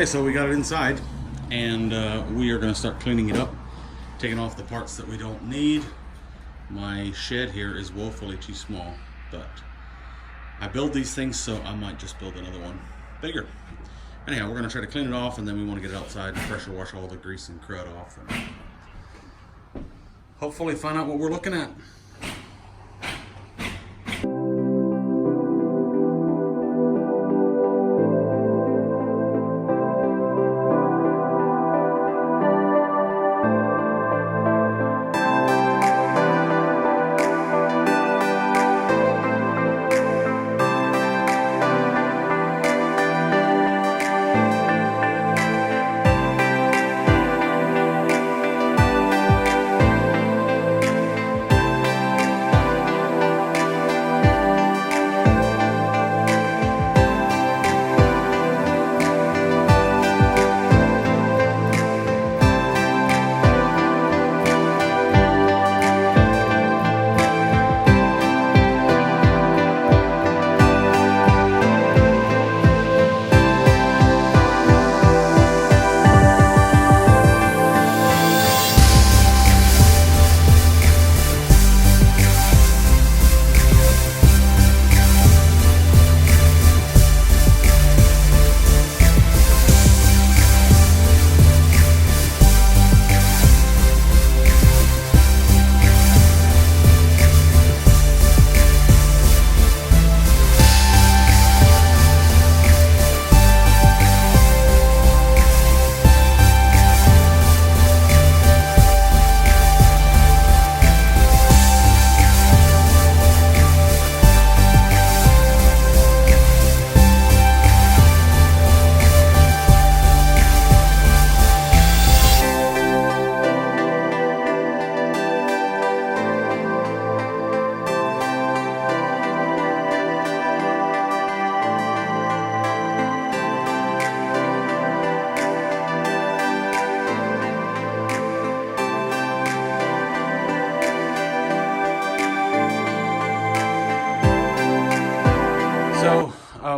so we got it inside, and we are going to start cleaning it up, taking off the parts that we don't need. My shed here is woefully too small, but I build these things, so I might just build another one bigger. Anyhow, we're going to try to clean it off, and then we want to get it outside and pressure wash all the grease and crud off, and hopefully find out what we're looking at.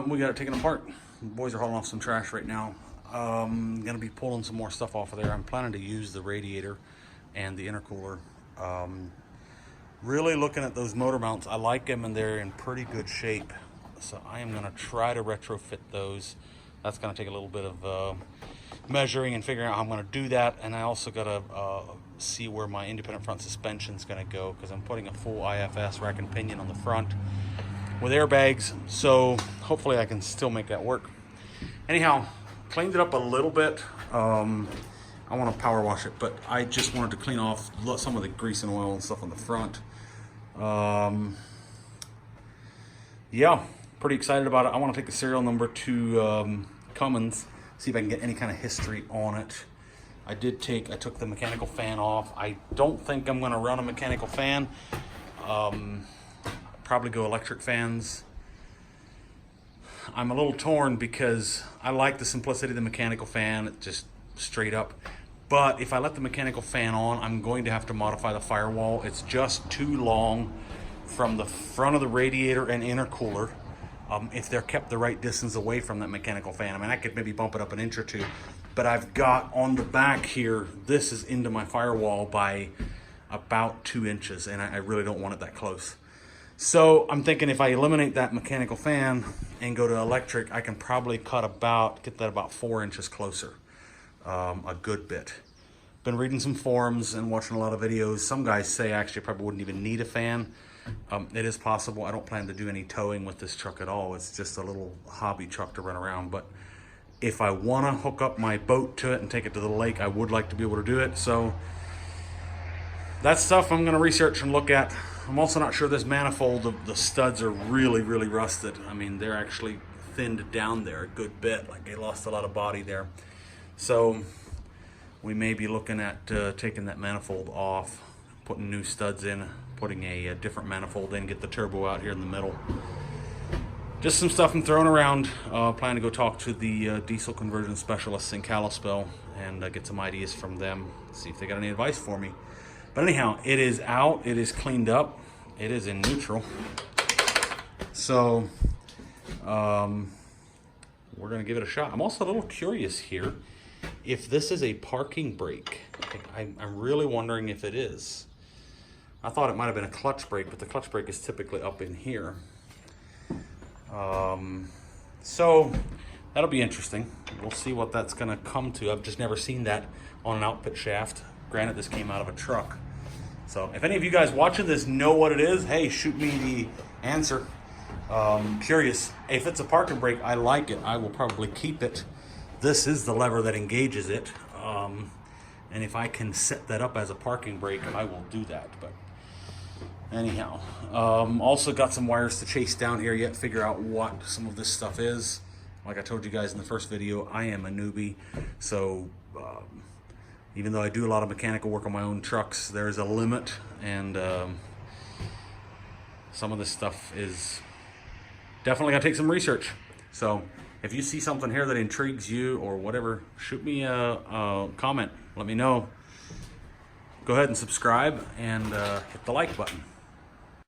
We got it taken apart. The boys are hauling off some trash right now. Gonna be pulling some more stuff off of there. I'm planning to use the radiator and the intercooler. Really looking at those motor mounts. I like them and they're in pretty good shape. So I am gonna try to retrofit those. That's gonna take a little bit of measuring and figuring out how I'm gonna do that. And I also gotta see where my independent front suspension is gonna go, because I'm putting a full IFS rack and pinion on the front with airbags, so hopefully I can still make that work. Anyhow, cleaned it up a little bit. I want to power wash it, but I just wanted to clean off some of the grease and oil and stuff on the front. Yeah, pretty excited about it. I want to take the serial number to Cummins, see if I can get any kind of history on it. I took the mechanical fan off. I don't think I'm going to run a mechanical fan. Probably go electric fans. I'm a little torn because I like the simplicity of the mechanical fan, just straight up. But if I let the mechanical fan on, I'm going to have to modify the firewall. It's just too long from the front of the radiator and intercooler. If they're kept the right distance away from that mechanical fan. I mean, I could maybe bump it up an inch or two, but I've got on the back here, this is into my firewall by about 2 inches, and I really don't want it that close. So I'm thinking if I eliminate that mechanical fan and go to electric, I can probably get that about 4 inches closer, a good bit. Been reading some forums and watching a lot of videos. Some guys say actually I probably wouldn't even need a fan. It is possible. I don't plan to do any towing with this truck at all. It's just a little hobby truck to run around. But if I want to hook up my boat to it and take it to the lake, I would like to be able to do it. So that's stuff I'm going to research and look at. I'm also not sure this manifold, the studs are really, really rusted. I mean, they're actually thinned down there a good bit, like they lost a lot of body there. So we may be looking at taking that manifold off, putting new studs in, putting a different manifold in, get the turbo out here in the middle. Just some stuff I'm throwing around. Plan to go talk to the diesel conversion specialists in Kalispell and get some ideas from them, see if they got any advice for me. But anyhow, it is out, it is cleaned up, it is in neutral. So we're gonna give it a shot. I'm also a little curious here if this is a parking brake. I'm really wondering if it is. I thought it might have been a clutch brake, but the clutch brake is typically up in here. So that'll be interesting. We'll see what that's gonna come to. I've just never seen that on an output shaft. Granted, this came out of a truck. So if any of you guys watching this know what it is, hey, shoot me the answer. Curious. If it's a parking brake, I like it. I will probably keep it. This is the lever that engages it. And if I can set that up as a parking brake, I will do that. But anyhow, also got some wires to chase down here yet, figure out what some of this stuff is. Like I told you guys in the first video, I am a newbie. So even though I do a lot of mechanical work on my own trucks, there's a limit. And some of this stuff is definitely gonna take some research. So if you see something here that intrigues you or whatever, shoot me a comment. Let me know. Go ahead and subscribe and hit the like button.